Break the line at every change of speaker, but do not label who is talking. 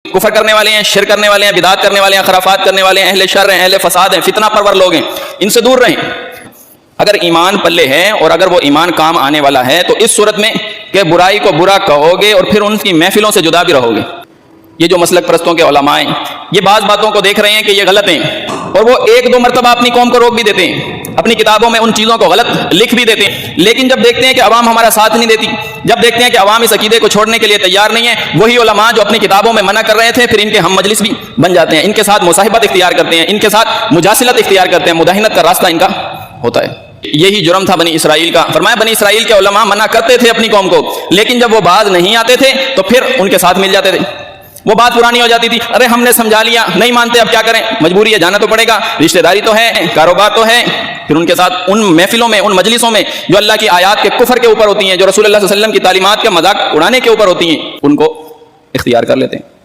कुफर करने वाले हैं, शिर करने वाले हैं, बिदात करने वाले हैं, खराफात करने वाले हैं, अहले शर हैं, अहले फसाद हैं, फितना परवर लोग हैं, इनसे दूर रहें। अगर ईमान पल्ले है और अगर वो ईमान काम आने वाला है तो इस सूरत में कि बुराई को बुरा कहोगे और फिर उनकी महफिलों से जुदा भी रहोगे। ये जो मसलक परस्तों के उलमाए ये बाज़ बातों को देख रहे हैं कि ये गलत हैं और वो एक दो मरतबा अपनी कौम को रोक भी देते हैं, अपनी किताबों में उन चीज़ों को गलत लिख भी देते हैं, लेकिन जब देखते हैं कि अवाम हमारा साथ नहीं देती, जब देखते हैं कि अवाम इस अकीदे को छोड़ने के लिए तैयार नहीं है, वही उलमा जो अपनी किताबों में मना कर रहे थे फिर इनके हम मजलिस भी बन जाते हैं, इनके साथ मुसाहिबत इख्तियार करते हैं, इनके साथ मुजासिलत इख्तियार करते हैं, मुदाहिनत का रास्ता इनका होता है। यही जुर्म था बनी इसराइल का। फरमाया बनी इसराइल के उलमा मना करते थे अपनी कौम को, लेकिन जब वो बाज नहीं आते थे तो फिर उनके साथ मिल जाते थे। वो बात पुरानी हो जाती थी, अरे हमने समझा लिया, नहीं मानते अब क्या करें, मजबूरी है, जाना तो पड़ेगा, रिश्तेदारी तो है, कारोबार तो है। फिर उनके साथ उन महफिलों में, उन मजलिसों में जो अल्लाह की आयात के कुफर के ऊपर होती हैं, जो रसूलुल्लाह सल्लल्लाहु अलैहि वसल्लम की तालीमात के मजाक उड़ाने के ऊपर होती हैं, उनको इख्तियार कर लेते हैं।